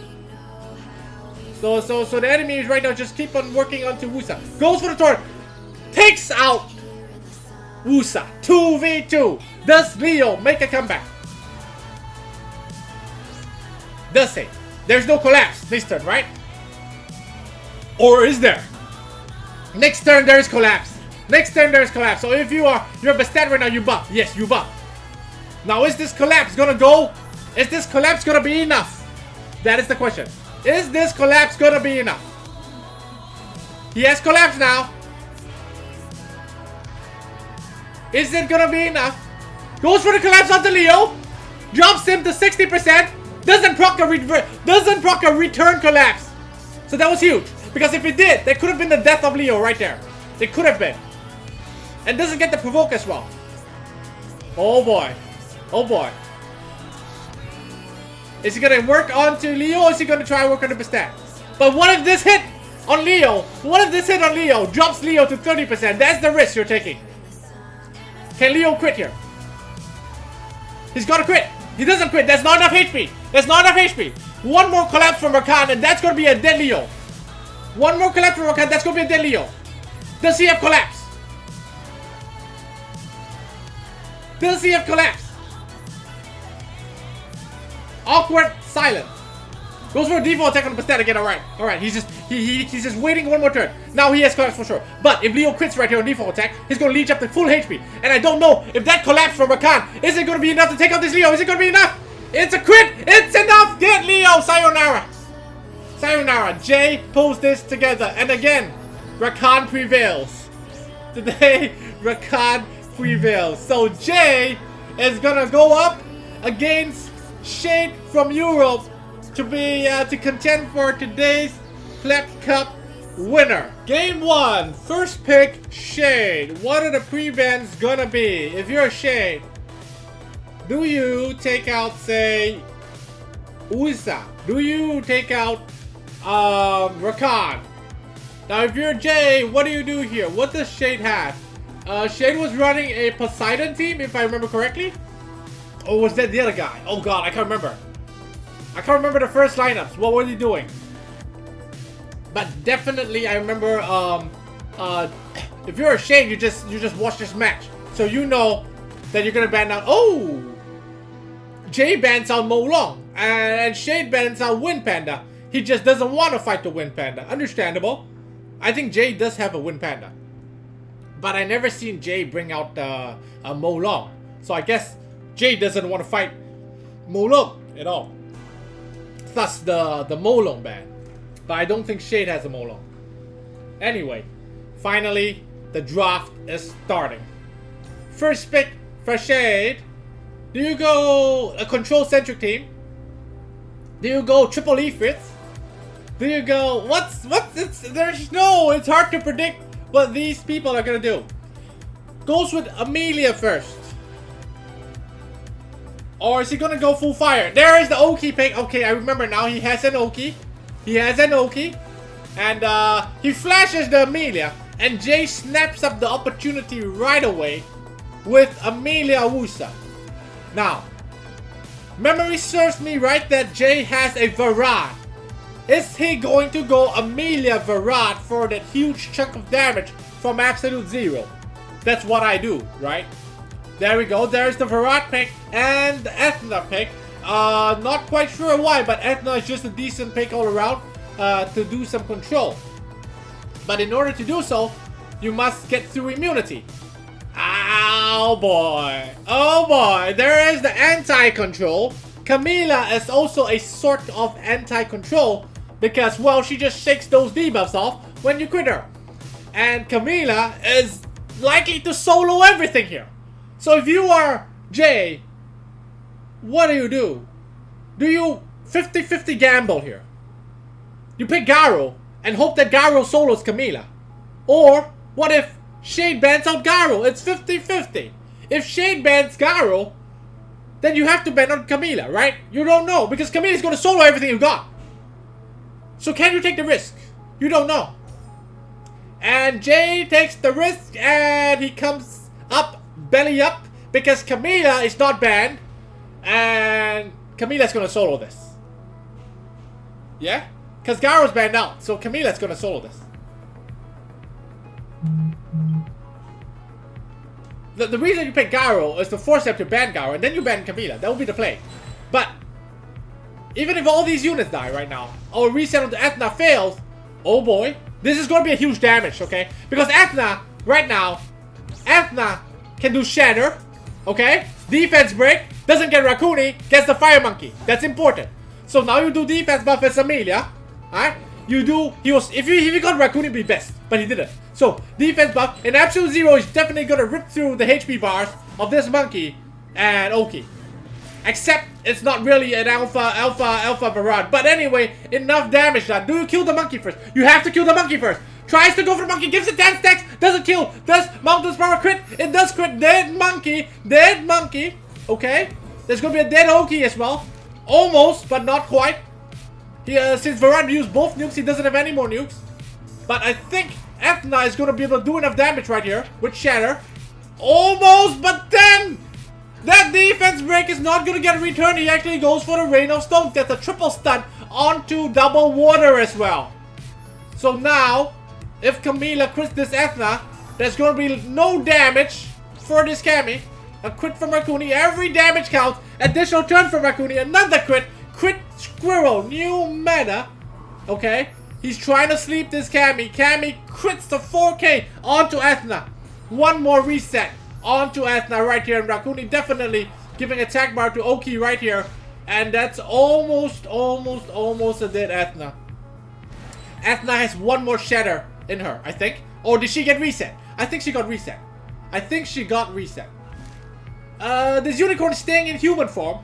So the enemy is right now just keep on working onto Wusa. Goes for the Torrent. Takes out Wusa. 2v2. Does Leo make a comeback? Does he? There's no collapse this turn, right? Or is there? Next turn there is collapse. Next turn there is collapse. So if you're Bastet right now, you buff. Yes, you buff. Now is this collapse gonna go? Is this collapse gonna be enough? That is the question. Is this collapse gonna be enough? He has collapse now. Is it gonna be enough? Goes for the collapse onto Leo. Drops him to 60%. Doesn't proc a return collapse. So that was huge. Because if it did, that could have been the death of Leo right there. It could have been. And doesn't get the provoke as well. Oh boy. Oh boy. Is he gonna work onto Leo or is he gonna try and work on the Bastet? But what if this hit on Leo? What if this hit on Leo drops Leo to 30%? That's the risk you're taking. Can Leo quit here? He's gotta quit. He doesn't quit. That's not enough HP. That's not enough HP. One more collapse from Rakan and that's gonna be a dead Leo. One more collapse from Rakan, that's gonna be a dead Leo. Does he have collapse? Does he have collapse? Awkward silence. Goes for a default attack on the Bastet again. Alright. He's just waiting one more turn. Now he has collapse for sure. But if Leo quits right here on default attack, he's gonna leech up to full HP. And I don't know if that collapse from Rakan is it gonna be enough to take out this Leo. Is it gonna be enough? It's a crit! It's enough! Get Leo! Sayonara! Sayonara. Jay pulls this together. And again, Rakan prevails. Today, Rakan prevails. So Jay is gonna go up against Shade from Europe to contend for today's PLEB Cup winner. Game 1, first pick, Shade. What are the prevents gonna be? If you're a Shade, do you take out, say, Usa, do you take out Rakan? Now if you're Jay, what do you do here? What does Shade have? Shade was running a Poseidon team, if I remember correctly. Or was that the other guy? Oh god, I can't remember. I can't remember the first lineups. What were they doing? But definitely I remember if you're a Shade, you just watch this match. So you know that you're gonna ban out. Oh! Jay bans out Mo Long. And Shade bans out Wind Panda. He just doesn't want to fight the Wind Panda. Understandable. I think Jay does have a Wind Panda. But I never seen Jay bring out Mo Long. So I guess Jay doesn't want to fight Mo Long at all. Thus the Mo Long ban. But I don't think Shade has a Mo Long. Anyway, finally the draft is starting. First pick for Shade. Do you go a control-centric team? Do you go triple Efrits? Do you go... It's hard to predict what these people are gonna do. Goes with Amelia first. Or is he gonna go full fire? There is the Oki pick. Okay, I remember now. He has an Oki. He has an Oki. And he flashes the Amelia. And Jay snaps up the opportunity right away with Amelia Wusa. Now, memory serves me right that Jay has a Varad. Is he going to go Amelia Varad for that huge chunk of damage from Absolute Zero? That's what I do, right? There we go. There's the Varad pick and the Ethna pick. Not quite sure why, but Ethna is just a decent pick all around to do some control. But in order to do so, you must get through immunity. Oh boy. Oh boy. There is the anti-control. Camila is also a sort of anti-control because, well, she just shakes those debuffs off when you crit her. And Camila is likely to solo everything here. So if you are Jay, what do? Do you 50-50 gamble here? You pick Garo and hope that Garo solos Camila? Or what if Shade bans out Garo? It's 50-50. If Shade bans Garo, then you have to ban out Camila, right? You don't know, because Camila is going to solo everything you got. So can you take the risk? You don't know. And Jay takes the risk and he comes up, belly up, because Camila is not banned. And Camila's going to solo this. Yeah? Because Garo's banned out, so Camila's going to solo this. The reason you pick Garo is to force them to ban Garo, and then you ban Camila. That would be the play. But even if all these units die right now, or reset on the Ethna fails, oh boy, this is going to be a huge damage, okay? Because Ethna, right now, Ethna can do Shatter, okay? Defense break, doesn't get Rakuni, gets the Fire Monkey. That's important. So now you do defense buff as Amelia, alright? You do, if he got Rakuni, it'd be best, but he didn't. So, defense buff, and Absolute Zero is definitely gonna rip through the HP bars of this monkey and Oki. Except, it's not really an alpha Varad. But anyway, enough damage done. Do you kill the monkey first? You have to kill the monkey first. Tries to go for the monkey, gives it 10 stacks, doesn't kill. Does Mountain's Power crit? It does crit. Dead monkey. Okay. There's gonna be a dead Oki as well. Almost, but not quite. Since Varad used both nukes, he doesn't have any more nukes. But I think Ethna is going to be able to do enough damage right here with Shatter. Almost, but then that defense break is not going to get returned. He actually goes for the Rain of Stones. Gets a triple stun onto double water as well. So now, if Camila crits this Ethna, there's going to be no damage for this Cammy. A crit from Rakuni. Every damage counts. Additional turn from Rakuni. Another crit. Crit Squirrel. New meta. Okay. He's trying to sleep this Cammy. Cammy crits the 4K onto Ethna. One more reset onto Ethna right here. And Rakuni definitely giving attack bar to Oki right here. And that's almost a dead Ethna. Ethna has one more Shatter in her, I think. Or did she get reset? I think she got reset. This unicorn is staying in human form.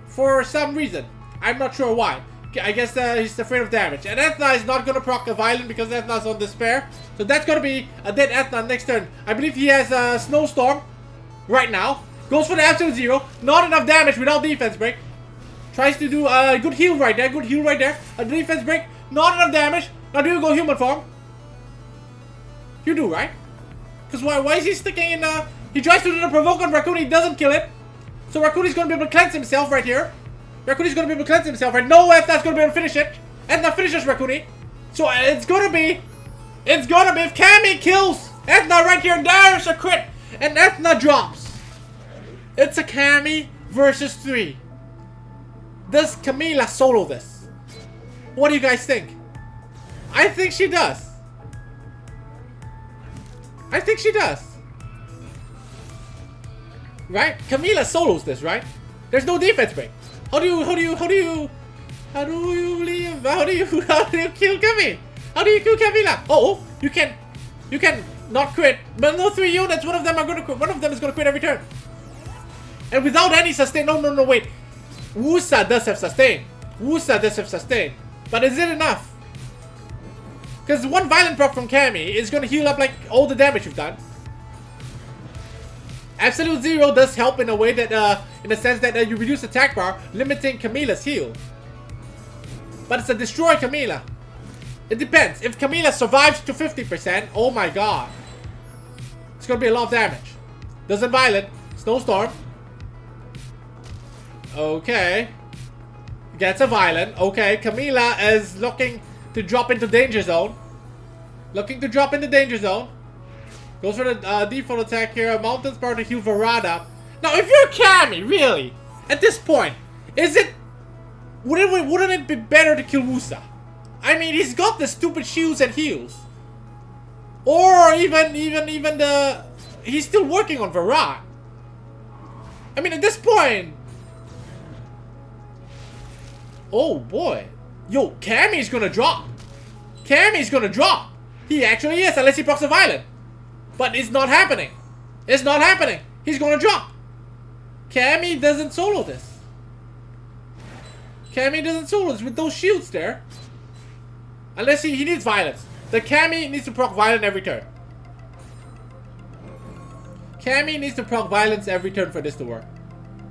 For some reason. I'm not sure why. I guess he's afraid of damage. And Ethna is not going to proc a Violent because Ethna's on Despair. So that's going to be a dead Ethna next turn. I believe he has a Snowstorm right now. Goes for the Absolute Zero. Not enough damage without defense break. Tries to do a good heal right there. Good heal right there. A defense break. Not enough damage. Now do you go human form? You do, right? Because why is he sticking in he tries to do the provoke on Raccoon. He doesn't kill it. So Raccoon's going to be able to cleanse himself right here. Raccoon's going to be able to cleanse himself right. No Ethna's going to be able to finish it. Ethna finishes Raccoon. So it's going to be if Cammy kills Ethna right here, there's a crit. And Ethna drops. It's a Cammy versus 3. Does Camila solo this? What do you guys think? I think she does. I think she does. Right? Camila solos this, right? There's no defense break. How do you kill Cammy? How do you kill Camila? Oh, you can not crit. But no 3 units, one of them is gonna quit every turn. And without any sustain. No, wait. Wusa does have sustain. But is it enough? Because one violent proc from Cammy is gonna heal up like all the damage you've done. Absolute Zero does help in a way that, in the sense that you reduce attack bar, limiting Camila's heal. But it's a destroy Camila. It depends. If Camila survives to 50%, oh my god. It's gonna be a lot of damage. Doesn't violent. Snowstorm. Okay. Gets a violent. Okay, Camila is looking to drop into danger zone. Goes for the default attack here. Mountain's power to heal Varada. Now, if you're Cammy, really, at this point, wouldn't it be better to kill Wusa? I mean, he's got the stupid shields and heals. Or even he's still working on Varad. I mean, at this point. Oh boy. Yo, Cammy's gonna drop. He actually is, unless he procs a violent. But it's not happening. He's gonna drop. Cammy doesn't solo this. With those shields there. Unless he needs violence. The Cammy needs to proc violence every turn. For this to work.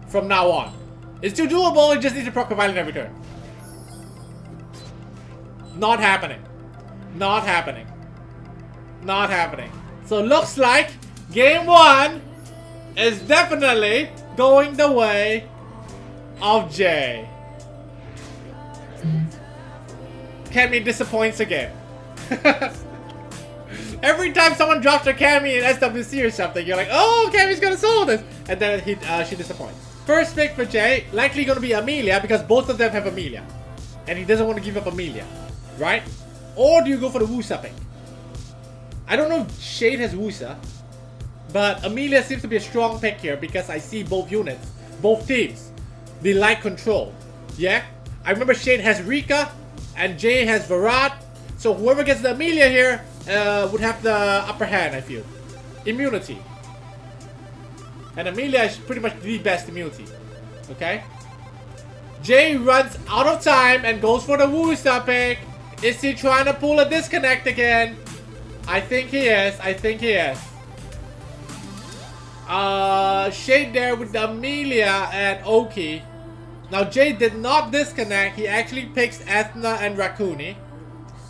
From now on. It's still doable, it just needs to proc violence every turn. Not happening. So looks like game 1 is definitely going the way of Jay. Cammy disappoints again. Every time someone drops their Cammy in SWC or something, you're like, oh, Cammy's gonna solo this. And then she disappoints. First pick for Jay, likely gonna be Amelia because both of them have Amelia. And he doesn't want to give up Amelia. Right? Or do you go for the Wusa pick? I don't know if Shade has Wusa, but Amelia seems to be a strong pick here because I see both units, both teams, they like control. Yeah? I remember Shade has Rika and Jay has Varad, so whoever gets the Amelia here would have the upper hand, I feel. Immunity. And Amelia is pretty much the best immunity. Okay? Jay runs out of time and goes for the Wusa pick. Is he trying to pull a disconnect again? I think he is. Shade there with the Amelia and Oki. Now Jay did not disconnect. He actually picks Ethna and Raccoon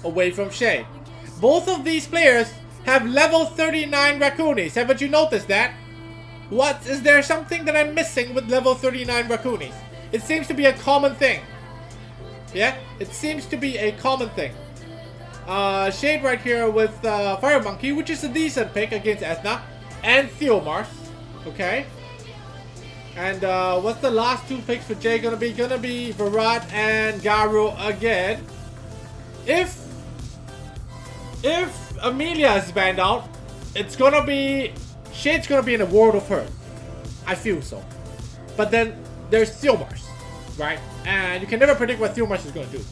away from Shade. Both of these players have level 39 Raccoonies. Haven't you noticed that? Is there something that I'm missing with level 39 Raccoonies? It seems to be a common thing. Yeah, it seems to be a common thing. Shade right here with Fire Monkey, which is a decent pick against Ethna. And Theomars. Okay. And what's the last 2 picks for Jay gonna be? Gonna be Varad and Garu again. If Amelia is banned out, it's gonna be... Shade's gonna be in a world of hurt. I feel so. But then there's Theomars, right? And you can never predict what Theomars is gonna do.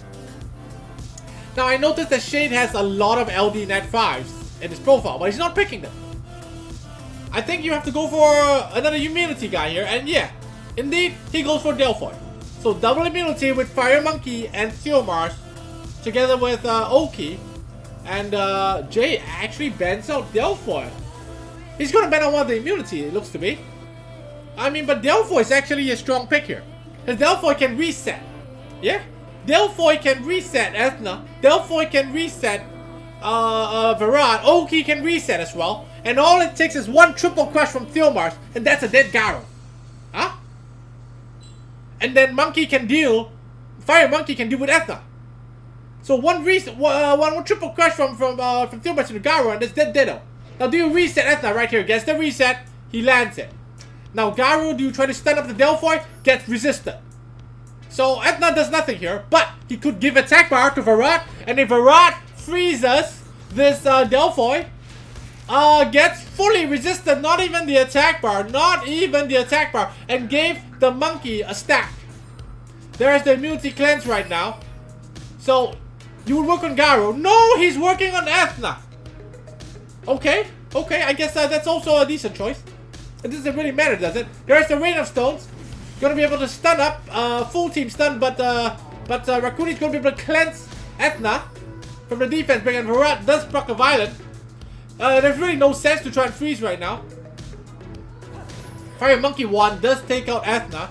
Now I noticed that Shade has a lot of LD net 5s in his profile, but he's not picking them. I think you have to go for another immunity guy here, and yeah, indeed, he goes for Delphoid. So double immunity with Fire Monkey and Theomars, together with Oki, and Jay actually bans out Delphoid. He's gonna ban out one of the immunity, it looks to be. I mean, but Delphoid is actually a strong pick here. His Delphoid can reset. Yeah? Delphoid can reset Ethna. Delphoid can reset Virat. Oki can reset as well. And all it takes is one triple crush from Theomars, and that's a dead Garo. Huh? And then Monkey can deal. Fire Monkey can deal with Ethna. So one triple crush from Theomars to the Garo, and it's dead Ditto. Now do you reset Ethna right here? Gets the reset, he lands it. Now Garo, do you try to stun up the Delphoid? Gets resisted. So Ethna does nothing here, but he could give attack bar to Virat, and if Virat freezes this Delphoid, gets fully resisted, not even the attack bar, and gave the Monkey a stack. There's the immunity cleanse right now. So you would work on Garo. No, he's working on Ethna. Okay, I guess that's also a decent choice. It doesn't really matter, does it? There's the Rain of Stones. Gonna be able to stun up, full team stun, but Rakuni's gonna be able to cleanse Ethna from the defense, but Virat does proc a Violent. There's really no sense to try and freeze right now. Fire Monkey 1 does take out Ethna.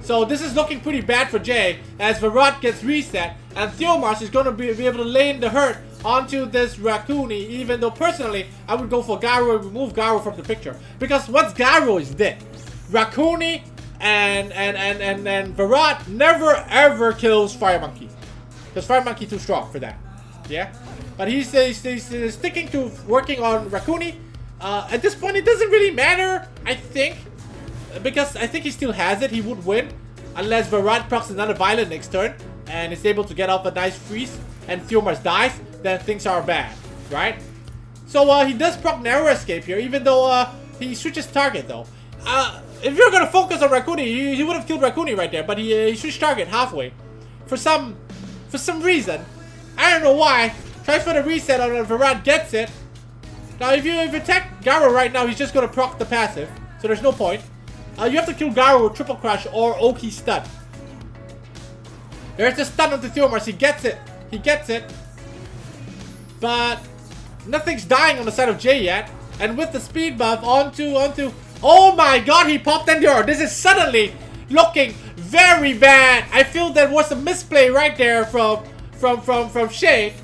So this is looking pretty bad for Jay as Virat gets reset, and Theomars is gonna be able to lay in the hurt onto this Rakuni, even though personally I would go for Garo and remove Garo from the picture. Because once Garo is dead, Rakuni and Virat never ever kills Fire Monkey. Because Fire Monkey too strong for that. Yeah? But he's sticking to working on Rakuni. At this point it doesn't really matter, I think. Because I think he still has it, he would win. Unless Virat procs another Violent next turn and is able to get off a nice freeze and Theomars dies, then things are bad, right? So he does proc Narrow Escape here, even though he switches target though. If you're gonna focus on Rakuni, he would have killed Rakuni right there, but he switched target halfway. For some reason. I don't know why. Tries for the reset on Virat, gets it. Now if you attack Garo right now, he's just gonna proc the passive. So there's no point. You have to kill Garo with Triple Crush or Oki stun. There's the stun onto Theomars, he gets it. But nothing's dying on the side of Jay yet. And with the speed buff onto oh my god, he popped Endure. This is suddenly looking very bad. I feel there was a misplay right there from Shade.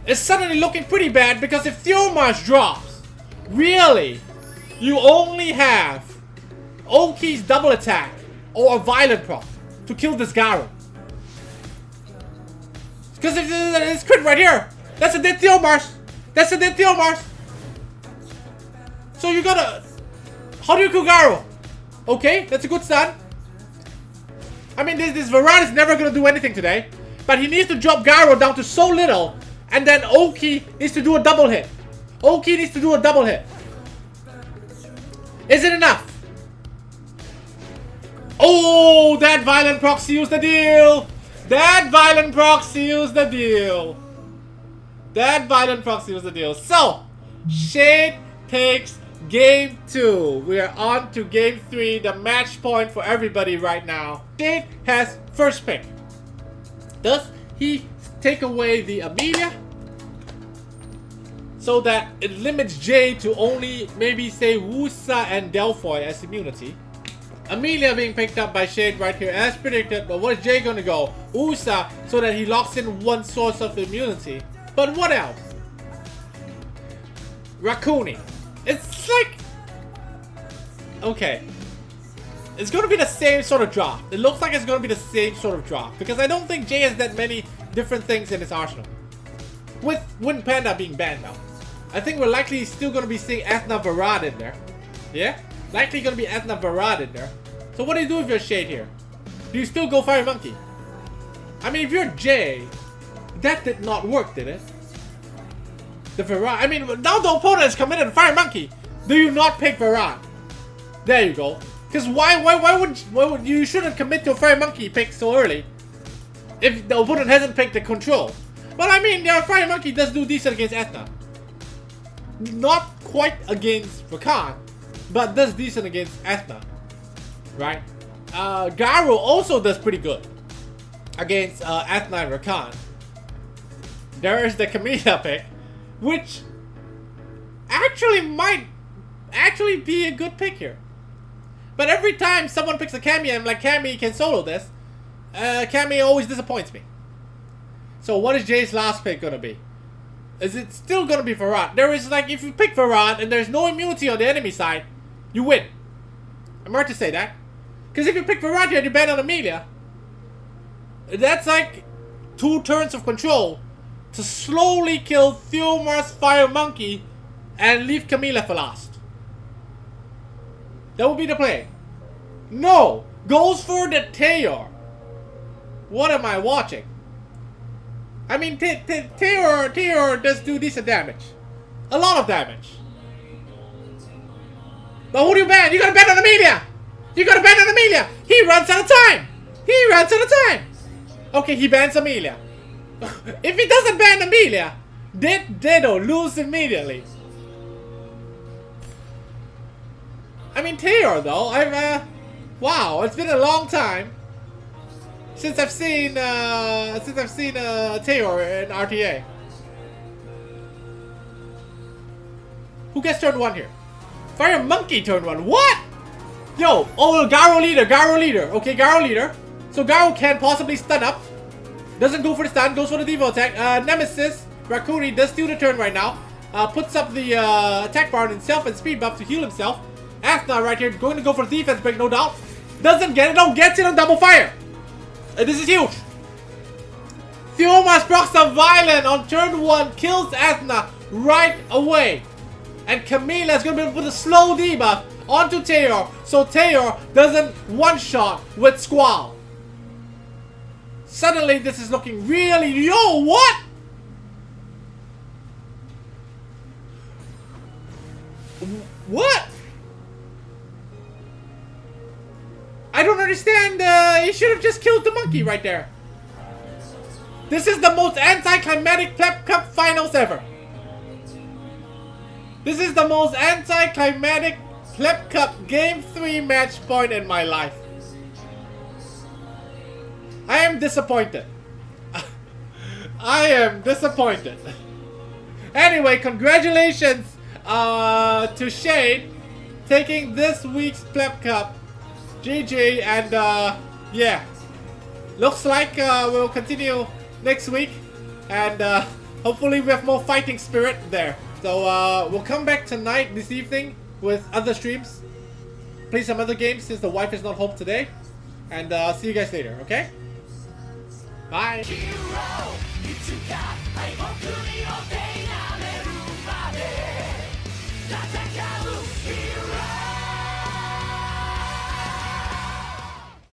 It's suddenly looking pretty bad because if Theomars drops, really, you only have Oki's double attack or a Violent proc to kill this Garo. Because it's crit right here. That's a dead Theomars. So you gotta... How do you kill Garo? Okay, that's a good stun. I mean, this Virat is never gonna do anything today. But he needs to drop Garo down to so little. And then Oki needs to do a double hit. Is it enough? Oh, that Violent proc seals the deal. So, Shade takes game 2. We are on to game 3, the match point for everybody right now. Shade has first pick. Does he take away the Amelia so that it limits Jay to only maybe say Wusa and Delphoid as immunity? Amelia being picked up by Shade right here as predicted, but what is Jay gonna go? Usa, so that he locks in one source of immunity. But what else? Rakuni. It's like... Okay. It's gonna be the same sort of drop. It looks like it's gonna be the same sort of drop. Because I don't think Jay has that many different things in his arsenal. With Wind Panda being banned now. I think we're likely still gonna be seeing Ethna Virat in there. Yeah? Likely gonna be Ethna Virat in there. So what do you do with your Shade here? Do you still go Fire Monkey? I mean, if you're Jay, that did not work, did it? The Virat. I mean, now the opponent has committed Fire Monkey. Do you not pick Virat? There you go. Because why would you shouldn't commit to a Fire Monkey pick so early if the opponent hasn't picked the control. But I mean, Fire Monkey does do decent against Ethna. Not quite against Rakan, but does decent against Ethna. Right? Garo also does pretty good against Ethna and Rakan. There is the Camilla pick, which actually might be a good pick here. But every time someone picks a Cammy, I'm like, Cammy can solo this. Cammy always disappoints me. So what is Jay's last pick gonna be? Is it still gonna be Farad? There is like, if you pick Farad and there's no immunity on the enemy side, you win. I'm hard to say that. Because if you pick Farad here and you ban on Amelia, that's like 2 turns of control to slowly kill Theomar's Fire Monkey and leave Camilla for last. That would be the play. No! Goes for the Tayor. What am I watching? I mean, Tayor does do decent damage. A lot of damage. But who do you ban? You gotta ban on Amelia! You gotta ban on Amelia! He runs out of time! He runs out of time! Okay, he bans Amelia. If he doesn't ban Amelia, Dedo lose immediately. I mean, Tayor though, wow, it's been a long time since I've seen Tayor in RTA. Who gets turn 1 here? Fire Monkey turn 1. What? Yo, oh, Garo leader. Okay, Garo leader. So Garo can possibly stun up. Doesn't go for the stun, goes for the Devo attack. Nemesis, Rakuri does steal the turn right now. Puts up the attack bar on himself and speed buff to heal himself. Athna right here, going to go for defense break, no doubt. Doesn't get it, no, gets it on double fire. This is huge. Theomas procs a violent on turn 1, kills Athna right away. And Camilla is going to be able to put a slow debuff onto Tayor, so Tayor doesn't one-shot with Squall. Suddenly, this is looking really... Yo, what? What? I don't understand. He should have just killed the monkey right there. This is the most anticlimactic PLEB Cup finals ever. This is the most anticlimactic PLEB Cup Game 3 match point in my life. I am disappointed. I am disappointed. Anyway, congratulations to Shade taking this week's PLEB Cup. GG, and yeah. Looks like we'll continue next week. And hopefully we have more fighting spirit there. So we'll come back tonight, this evening, with other streams. Play some other games since the wife is not home today. And see you guys later, okay? Bye. Hero,